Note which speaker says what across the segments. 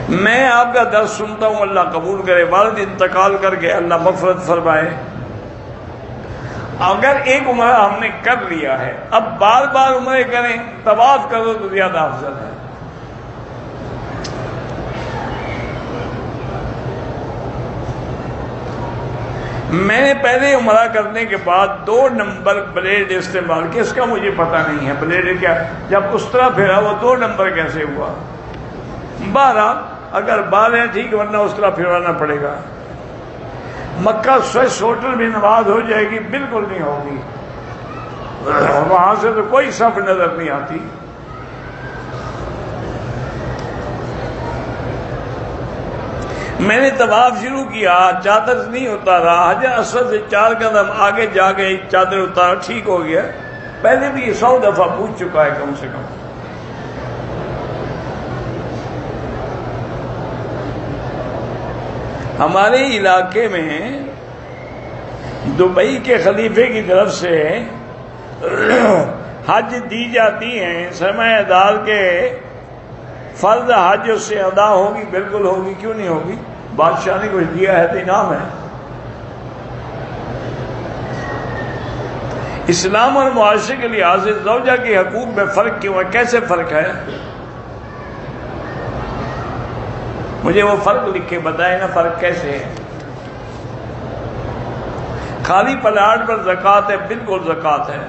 Speaker 1: میں آپ کا درس سنتا ہوں، اللہ قبول کرے، والد انتقال کر کے اللہ مغفرت فرمائے۔ اگر ایک عمرہ ہم نے کر لیا ہے، اب بار بار عمرے کریں، طواف کرو تو زیادہ افضل ہے۔ میں نے پہلے عمرہ کرنے کے بعد 2 نمبر بلیڈ استعمال کیا، اس کا مجھے پتہ نہیں ہے بلیڈ کیا، جب اس طرح پھرا وہ 2 نمبر کیسے ہوا؟ بہرحال اگر بال ہیں ٹھیک، ورنہ اس طرح پھروانا پڑے گا۔ مکہ سوئس ہوٹل میں نماز ہو جائے گی؟ بالکل نہیں ہوگی، وہاں سے تو کوئی صف نظر نہیں آتی۔ میں نے طواف شروع کیا، چادر نہیں اتارا، حجر اسود سے 4 قدم آگے جا کے چادر اتارا، ٹھیک ہو گیا۔ پہلے بھی 100 دفعہ پوچھ چکا ہے کم سے کم۔ ہمارے علاقے میں دبئی کے خلیفے کی طرف سے حج دی جاتی ہیں، سرمایہ دار کے فرض حج اس سے ادا ہوگی، بالکل ہوگی، کیوں نہیں ہوگی؟ بادشاہ نے کچھ دیا ہے تو انعام ہے۔ اسلام اور معاشرے کے لحاظ سے زوجہ کے حقوق میں فرق کیوں ہے؟ کیسے فرق ہے؟ مجھے وہ فرق لکھ کے بتائے نا، فرق کیسے ہے؟ خالی پلاٹ پر زکوٰۃ ہے، بالکل زکوٰۃ ہے،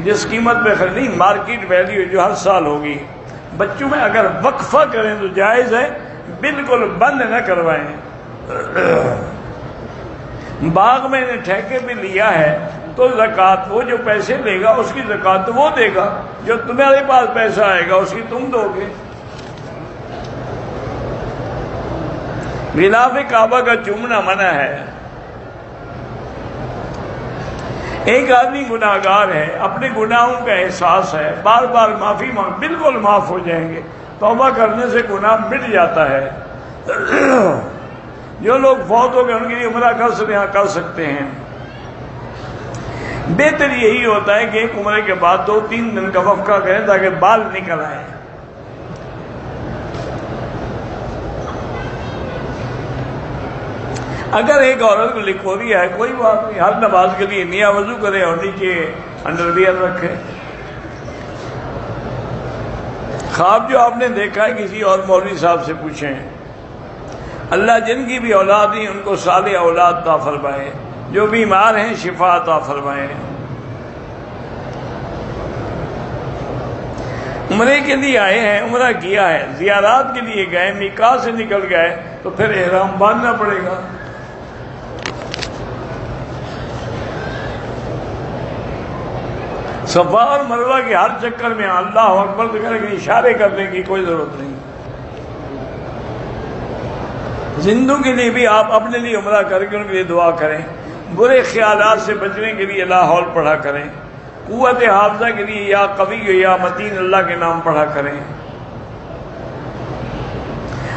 Speaker 1: جس قیمت پہ خریدی مارکیٹ ویلیو جو ہر سال ہوگی۔ بچوں میں اگر وقفہ کریں تو جائز ہے، بالکل بند نہ کروائیں۔ باغ میں نے ٹھیکے پہ لیا ہے تو زکوٰۃ، وہ جو پیسے لے گا اس کی زکوٰۃ وہ دے گا، جو تمہارے پاس پیسہ آئے گا اس کی تم دو گے۔ غلاف کعبہ کا چومنا منع ہے۔ ایک آدمی گناہ گار ہے، اپنے گناہوں کا احساس ہے، بار بار معافی مانگ، بالکل معاف ہو جائیں گے، توبہ کرنے سے گناہ مٹ جاتا ہے۔ جو لوگ فوت ہو گئے ان کے لیے عمرہ کر سکتے ہیں۔ بہتر یہی ہوتا ہے کہ ایک عمرے کے بعد 2-3 دن کا وقفہ کریں تاکہ بال نکل آئے۔ اگر ایک عورت کو لکھوریا ہے، کوئی بات نہیں، ہر نماز کے لیے نیا وضو کرے اور نیچے انڈر ویئر رکھے۔ خواب جو آپ نے دیکھا ہے کسی اور مولوی صاحب سے پوچھیں۔ اللہ جن کی بھی اولاد ہیں ان کو صالح اولاد عطا فرمائے، جو بیمار ہیں شفا عطا فرمائے۔ عمرے کے لیے آئے ہیں، عمرہ کیا ہے، زیارات کے لیے گئے، میقات سے نکل گئے تو پھر احرام باندھنا پڑے گا۔ صفا اور مروہ کے ہر چکر میں اللہ اکبر کر کے اشارے کرنے کی کوئی ضرورت نہیں۔ زندوں کے لیے بھی آپ اپنے لیے عمرہ کر کے ان کے لیے دعا کریں، برے خیالات سے بچنے کے لیے لا حول پڑھا کریں، قوت حافظہ کے لیے یا قوی یا متین اللہ کے نام پڑھا کریں۔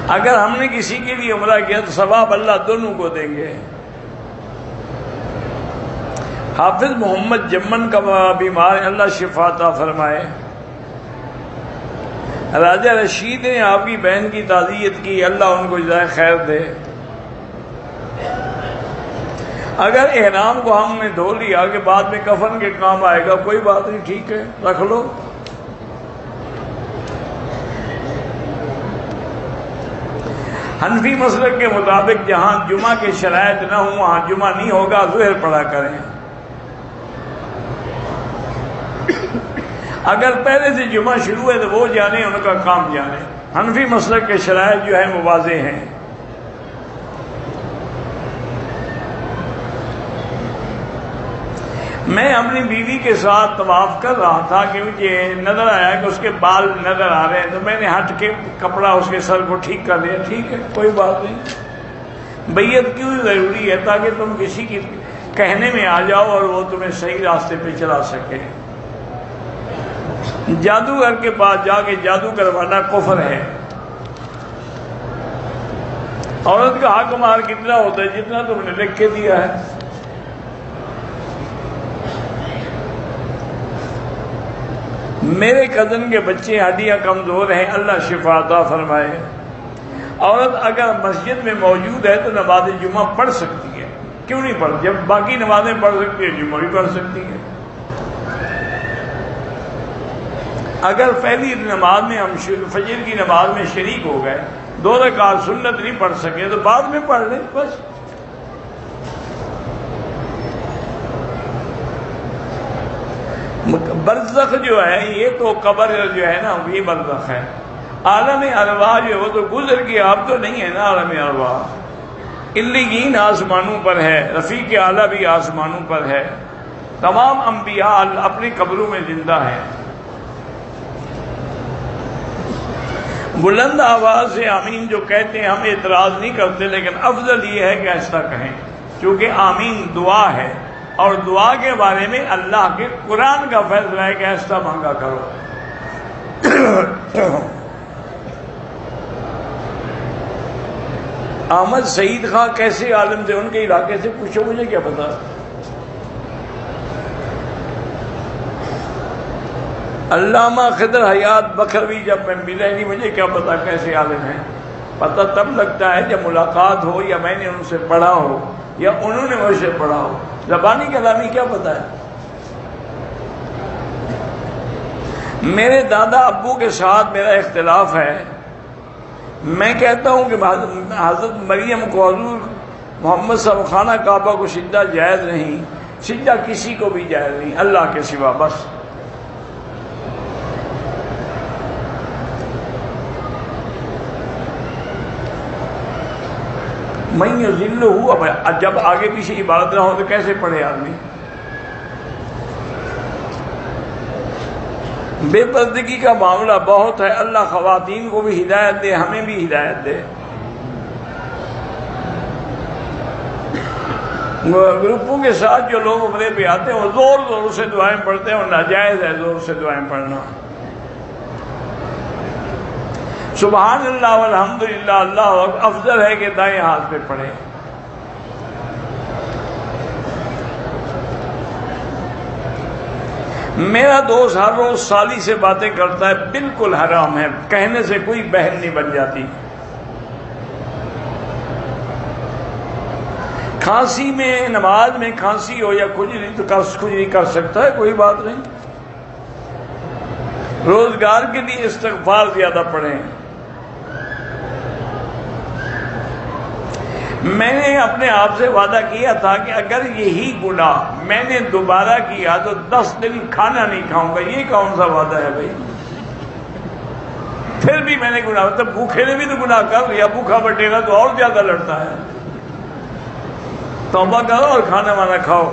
Speaker 1: اگر ہم نے کسی کے لیے عمرہ کیا تو ثواب اللہ دونوں کو دیں گے۔ حافظ محمد جمن کا بیمار ہے، اللہ شفا عطا فرمائے۔ راجہ رشید نے آپ کی بہن کی تعزیت کی، اللہ ان کو جزائے خیر دے۔ اگر احرام کو ہم نے دھو لیا کہ بعد میں کفن کے کام آئے گا، کوئی بات نہیں، ٹھیک ہے، رکھ لو۔ حنفی مسلک کے مطابق جہاں جمعہ کے شرائط نہ ہوں وہاں جمعہ نہیں ہوگا، ظہر پڑھا کریں۔ اگر پہلے سے جمعہ شروع ہے تو وہ جانے، ان کا کام جانے۔ حنفی مسلک کے شرائط جو ہے مواضح ہیں۔ میں اپنی بیوی کے ساتھ طواف کر رہا تھا کہ مجھے نظر آیا کہ اس کے بال نظر آ رہے ہیں، تو میں نے ہٹ کے کپڑا اس کے سر کو ٹھیک کر دیا۔ ٹھیک ہے، کوئی بات نہیں۔ بیعت کیوں ضروری ہے؟ تاکہ تم کسی کی کہنے میں آ جاؤ اور وہ تمہیں صحیح راستے پہ چلا سکے۔ جادوگر کے پاس جا کے جادو کروانا کفر ہے۔ عورت کا حق مار کتنا ہوتا ہے؟ جتنا تم نے لکھ کے دیا ہے۔ میرے کزن کے بچے ہڈیاں کمزور ہیں، اللہ شفا عطا فرمائے۔ عورت اگر مسجد میں موجود ہے تو نماز جمعہ پڑھ سکتی ہے، کیوں نہیں پڑھ؟ جب باقی نمازیں پڑھ سکتی ہے جمعہ بھی پڑھ سکتی ہے۔ اگر پہلی نماز میں ہم فجر کی نماز میں شریک ہو گئے، 2 رکعت سنت نہیں پڑھ سکے تو بعد میں پڑھ لیں بس۔ برزخ جو ہے یہ تو قبر جو ہے نا یہ برزخ ہے، عالم ارواح جو ہے وہ تو گزر گیا، اب تو نہیں ہے نا عالم ارواح۔ علیین آسمانوں پر ہے، رفیق اعلیٰ بھی آسمانوں پر ہے، تمام انبیاء اپنی قبروں میں زندہ ہیں۔ بلند آواز سے آمین جو کہتے ہیں ہم اعتراض نہیں کرتے، لیکن افضل یہ ہے کہ ایسا کہیں، کیونکہ آمین دعا ہے، اور دعا کے بارے میں اللہ کے قرآن کا فیصلہ ہے کہ ایسا مانگا کرو۔ احمد سعید خان کیسے عالم تھے؟ ان کے علاقے سے پوچھو، مجھے کیا پتا۔ علامہ خضر حیات بکروی جب میں ملے نہیں، مجھے کیا پتا کیسے عالم ہیں، پتہ تب لگتا ہے جب ملاقات ہو یا میں نے ان سے پڑھا ہو یا انہوں نے مجھ سے پڑھا ہو، زبانی کلامی کیا پتا ہے۔ میرے دادا ابو کے ساتھ میرا اختلاف ہے، میں کہتا ہوں کہ حضرت مریم کو حضور محمد صلی اللہ علیہ وسلم خانہ کعبہ کو سجدہ جائز نہیں، سجدہ کسی کو بھی جائز نہیں اللہ کے سوا، بس۔ میں ذل ہوں، اب جب آگے پیچھے عبادت نہ ہو تو کیسے پڑھے آدمی؟ بے پردگی کا معاملہ بہت ہے، اللہ خواتین کو بھی ہدایت دے، ہمیں بھی ہدایت دے۔ گروپوں کے ساتھ جو لوگ عمرے پہ آتے ہیں وہ زور زور سے دعائیں پڑھتے ہیں، اور ناجائز ہے زور سے دعائیں پڑھنا۔ سبحان اللہ والحمدللہ اللہ افضل ہے کہ دائیں ہاتھ پہ پڑھے۔ میرا دوست ہر روز سالی سے باتیں کرتا ہے، بالکل حرام ہے، کہنے سے کوئی بہن نہیں بن جاتی۔ کھانسی میں نماز میں کھانسی ہو یا کھجلی تو کھجلی کر سکتا ہے، کوئی بات نہیں۔ روزگار کے لیے استغفار زیادہ پڑھیں۔ میں نے اپنے آپ سے وعدہ کیا تھا کہ اگر یہی گناہ میں نے دوبارہ کیا تو 10 دن کھانا نہیں کھاؤں گا۔ یہ کون سا وعدہ ہے بھائی؟ پھر بھی میں نے گناہ، تب بھوکے نے بھی تو گناہ کر لیا، بھوکا بٹیرا تو اور زیادہ لڑتا ہے۔ توبہ کرو اور کھانا وانا کھاؤ۔